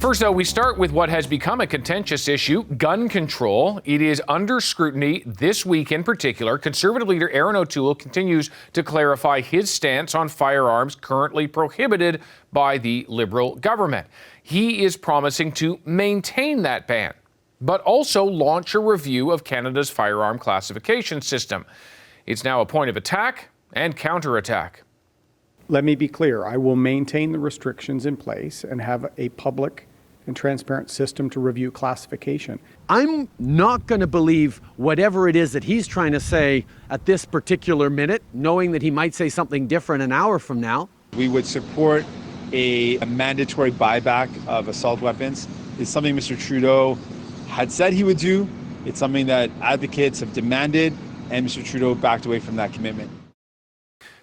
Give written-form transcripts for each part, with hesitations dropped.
First, though, we start with what has become a contentious issue, gun control. It is under scrutiny this week in particular. Conservative leader Aaron O'Toole continues to clarify his stance on firearms currently prohibited by the Liberal government. He is promising to maintain that ban, but also launch a review of Canada's firearm classification system. It's now a point of attack and counterattack. Let me be clear. I will maintain the restrictions in place and have a public and transparent system to review classification. I'm not going to believe whatever it is that he's trying to say at this particular minute, knowing that he might say something different an hour from now. We would support a mandatory buyback of assault weapons. It's something Mr. Trudeau had said he would do. It's something that advocates have demanded, and Mr. Trudeau backed away from that commitment.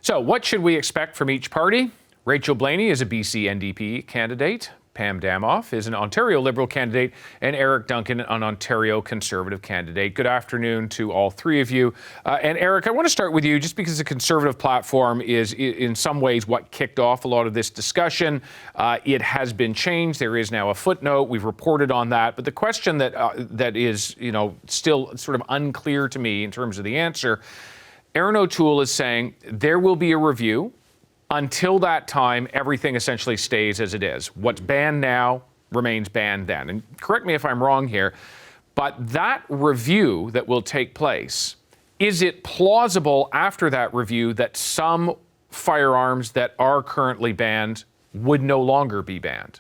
So what should we expect from each party? Rachel Blaney is a BC NDP candidate. Pam Damoff is an Ontario Liberal candidate, and Eric Duncan, an Ontario Conservative candidate. Good afternoon to all three of you. And Eric, I want to start with you just because the Conservative platform is in some ways what kicked off a lot of this discussion. It has been changed. There is now a footnote. We've reported on that. But the question that is, still sort of unclear to me in terms of the answer, Aaron O'Toole is saying there will be a review. Until that time, everything essentially stays as it is. What's banned now remains banned then. And correct me if I'm wrong here, but that review that will take place, is it plausible after that review that some firearms that are currently banned would no longer be banned?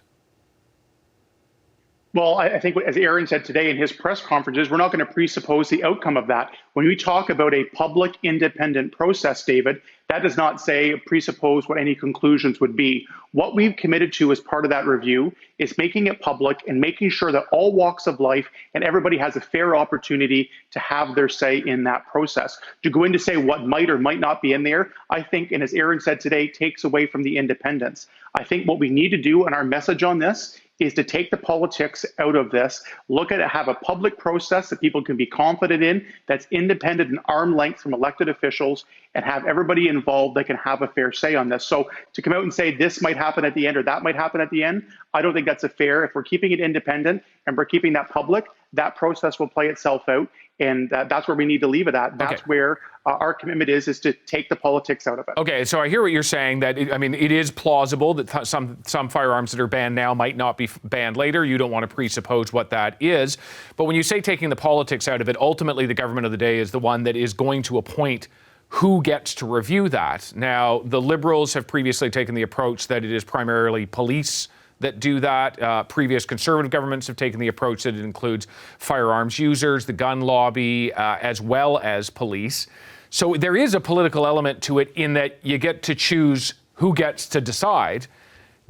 Well, I think as Aaron said today in his press conferences, we're not going to presuppose the outcome of that. When we talk about a public independent process, David, that does not presuppose what any conclusions would be. What we've committed to as part of that review is making it public and making sure that all walks of life and everybody has a fair opportunity to have their say in that process. To go in to say what might or might not be in there, I think, and as Aaron said today, takes away from the independence. I think what we need to do and our message on this is to take the politics out of this, look at it, have a public process that people can be confident in, that's independent and arm's length from elected officials, and have everybody involved that can have a fair say on this. So to come out and say this might happen at the end or that might happen at the end, I don't think that's a fair. If we're keeping it independent and we're keeping that public, that process will play itself out. And that's where we need to leave it at. That's where our commitment is to take the politics out of it. Okay, so I hear what you're saying, that, it is plausible that some firearms that are banned now might not be banned later. You don't want to presuppose what that is. But when you say taking the politics out of it, ultimately the government of the day is the one that is going to appoint who gets to review that. Now, the Liberals have previously taken the approach that it is primarily police that do that. Previous Conservative governments have taken the approach that it includes firearms users, the gun lobby, as well as police. So there is a political element to it in that you get to choose who gets to decide.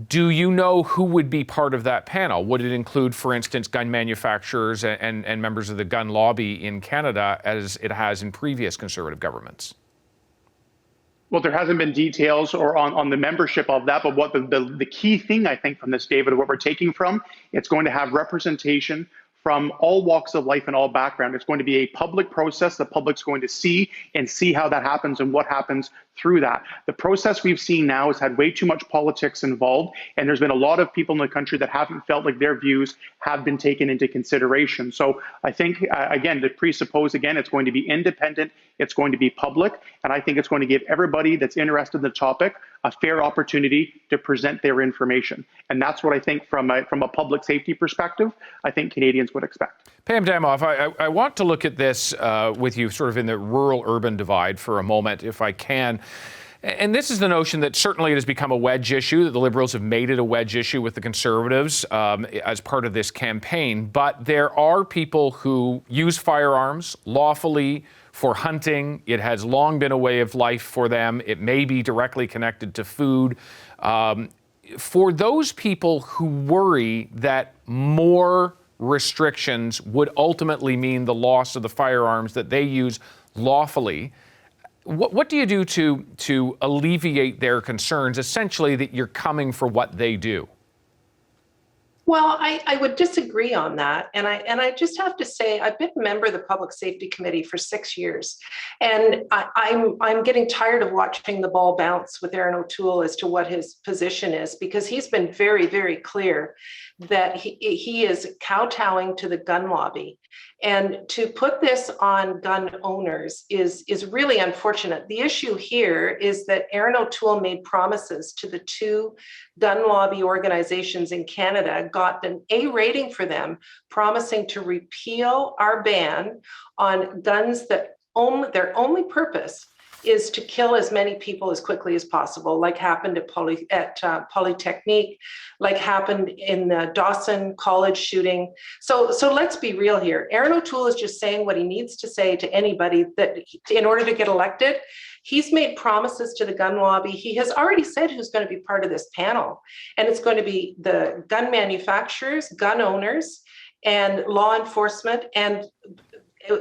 Do you know who would be part of that panel? Would it include, for instance, gun manufacturers and members of the gun lobby in Canada, as it has in previous Conservative governments? Well, there hasn't been details or on the membership of that, but what the key thing, I think, from this, David, what we're taking from, it's going to have representation from all walks of life and all background. It's going to be a public process. The public's going to see how that happens and what happens through that. The process we've seen now has had way too much politics involved, and there's been a lot of people in the country that haven't felt like their views have been taken into consideration. So I think, again, to presuppose, again, it's going to be independent, it's going to be public, and I think it's going to give everybody that's interested in the topic a fair opportunity to present their information. And that's what I think from a public safety perspective, I think Canadians would expect. Pam Damoff, I want to look at this with you sort of in the rural-urban divide for a moment, if I can. And this is the notion that certainly it has become a wedge issue, that the Liberals have made it a wedge issue with the Conservatives as part of this campaign. But there are people who use firearms lawfully for hunting. It has long been a way of life for them. It may be directly connected to food. For those people who worry that more restrictions would ultimately mean the loss of the firearms that they use lawfully, what do you do to alleviate their concerns, essentially that you're coming for what they do? Well, I would disagree on that. And I just have to say, I've been a member of the Public Safety Committee for 6 years. And I'm getting tired of watching the ball bounce with Aaron O'Toole as to what his position is, because he's been very, very clear that he is kowtowing to the gun lobby. And to put this on gun owners is really unfortunate. The issue here is that Aaron O'Toole made promises to the two gun lobby organizations in Canada, got an A rating for them, promising to repeal our ban on guns that their only purpose is to kill as many people as quickly as possible, like happened at Polytechnique, like happened in the Dawson College shooting. So let's be real here. Aaron O'Toole is just saying what he needs to say to anybody that in order to get elected. He's made promises to the gun lobby. He has already said who's going to be part of this panel, and it's going to be the gun manufacturers, gun owners, and law enforcement, and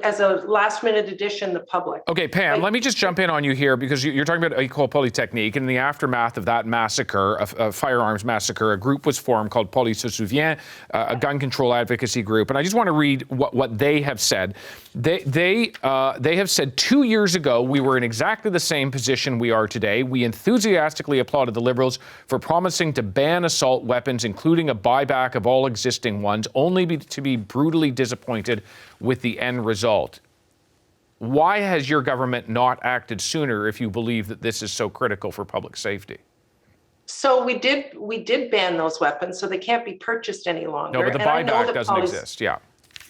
as a last minute addition, the public. Okay, Pam, let me just jump in on you here, because you're talking about École Polytechnique. In the aftermath of that massacre, a firearms massacre, a group was formed called Police se souvient, a gun control advocacy group. And I just want to read what they have said. They have said 2 years ago, we were in exactly the same position we are today. We enthusiastically applauded the Liberals for promising to ban assault weapons, including a buyback of all existing ones, only to be brutally disappointed with the end result. Why has your government not acted sooner if you believe that this is so critical for public safety? So we did ban those weapons, so they can't be purchased any longer. No, but the buyback doesn't exist. Yeah.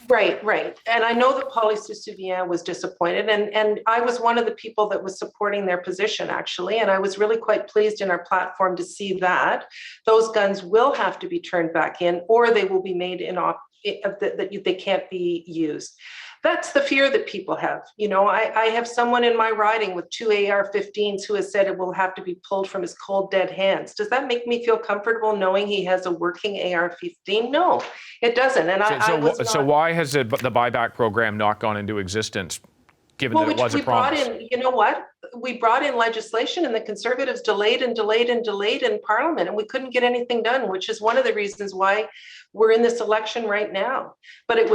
Right. And I know that Police se souvient was disappointed, and I was one of the people that was supporting their position, actually, and I was really quite pleased in our platform to see that those guns will have to be turned back in, or they will be made that they can't be used. That's the fear that people have. You know, I have someone in my riding with 2 AR-15s who has said it will have to be pulled from his cold, dead hands. Does that make me feel comfortable knowing he has a working AR-15? No, it doesn't. And so why has the buyback program not gone into existence, given that it was a promise? You know what? We brought in legislation, and the Conservatives delayed in Parliament, and we couldn't get anything done, which is one of the reasons why we're in this election right now. But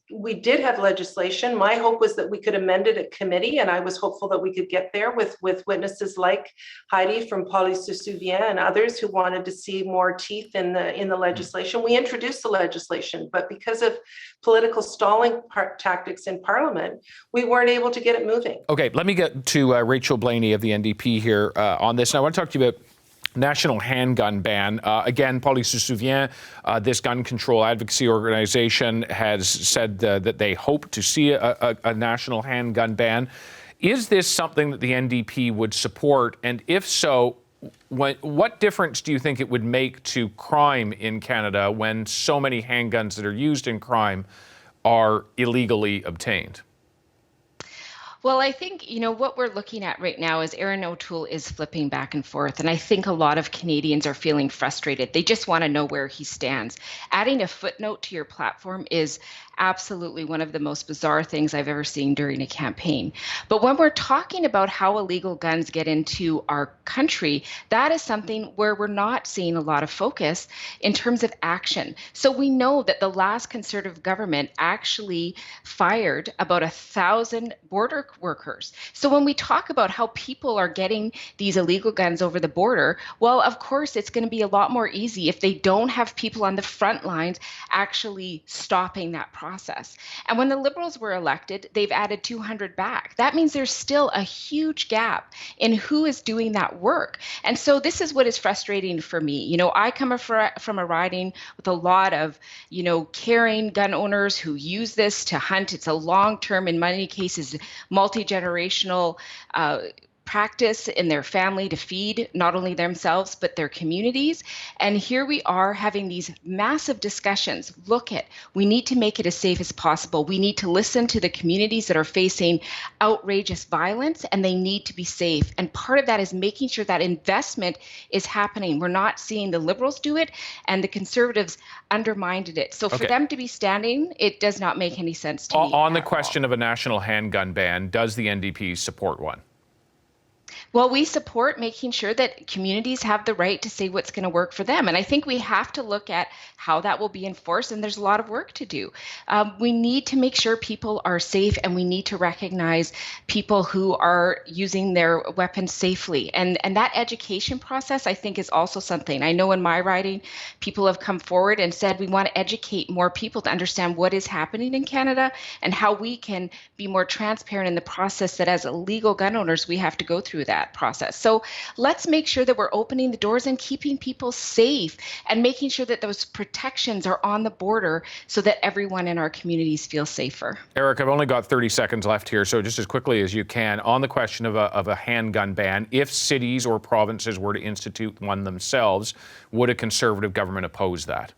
we did have legislation. My hope was that we could amend it at committee, and I was hopeful that we could get there with witnesses like Heidi from Police se souvient and others who wanted to see more teeth in the legislation. We introduced the legislation, but because of political stalling tactics in Parliament, we weren't able to get it moving. Okay, let me get to Rachel Blaney of the NDP here on this. And I want to talk to you about national handgun ban. Again, Police se souvient, this gun control advocacy organization, has said that they hope to see a national handgun ban. Is this something that the NDP would support? And if so, what difference do you think it would make to crime in Canada when so many handguns that are used in crime are illegally obtained? Well, I think, what we're looking at right now is Aaron O'Toole is flipping back and forth. And I think a lot of Canadians are feeling frustrated. They just want to know where he stands. Adding a footnote to your platform is absolutely one of the most bizarre things I've ever seen during a campaign. But when we're talking about how illegal guns get into our country, that is something where we're not seeing a lot of focus in terms of action. So we know that the last Conservative government actually fired about 1,000 border workers. So when we talk about how people are getting these illegal guns over the border, well, of course, it's going to be a lot more easy if they don't have people on the front lines actually stopping that process. And when the Liberals were elected, they've added 200 back. That means there's still a huge gap in who is doing that work. And so this is what is frustrating for me. I come from a riding with a lot of, caring gun owners who use this to hunt. It's a long-term, in many cases, multi-generational practice in their family to feed not only themselves, but their communities. And here we are having these massive discussions. We need to make it as safe as possible. We need to listen to the communities that are facing outrageous violence, and they need to be safe. And part of that is making sure that investment is happening. We're not seeing the Liberals do it, and the Conservatives undermined it. So for them to be standing, it does not make any sense to me. On the question of a national handgun ban, does the NDP support one? Well, we support making sure that communities have the right to say what's going to work for them. And I think we have to look at how that will be enforced, and there's a lot of work to do. We need to make sure people are safe, and we need to recognize people who are using their weapons safely. And that education process, I think, is also something. I know in my riding, people have come forward and said we want to educate more people to understand what is happening in Canada and how we can be more transparent in the process that as illegal gun owners, we have to go through that process. So let's make sure that we're opening the doors and keeping people safe and making sure that those protections are on the border so that everyone in our communities feels safer. Eric, I've only got 30 seconds left here, so just as quickly as you can, on the question of a handgun ban, if cities or provinces were to institute one themselves, would a Conservative government oppose that?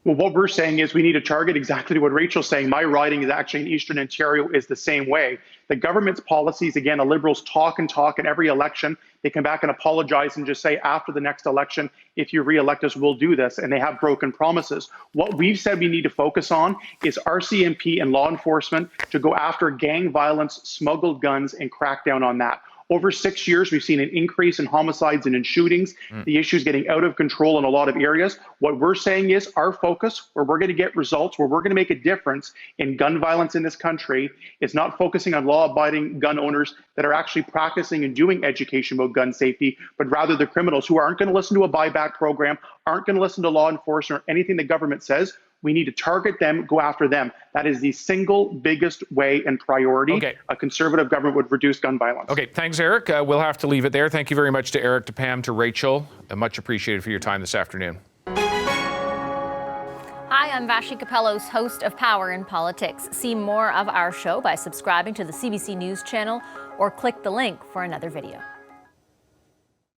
Well, what we're saying is we need to target exactly what Rachel's saying. My riding is actually in Eastern Ontario is the same way. The government's policies, again, the Liberals talk and every election. They come back and apologize and just say after the next election, if you re-elect us, we'll do this. And they have broken promises. What we've said we need to focus on is RCMP and law enforcement to go after gang violence, smuggled guns, and crack down on that. Over 6 years, we've seen an increase in homicides and in shootings. The issue is getting out of control in a lot of areas. What we're saying is our focus, where we're going to get results, where we're going to make a difference in gun violence in this country, is not focusing on law-abiding gun owners that are actually practicing and doing education about gun safety, but rather the criminals who aren't going to listen to a buyback program, aren't going to listen to law enforcement or anything the government says. We need to target them, go after them. That is the single biggest way and priority a Conservative government would reduce gun violence. Okay, thanks, Eric. We'll have to leave it there. Thank you very much to Eric, to Pam, to Rachel. Much appreciated for your time this afternoon. Hi, I'm Vashi Capellos, host of Power in Politics. See more of our show by subscribing to the CBC News channel or click the link for another video.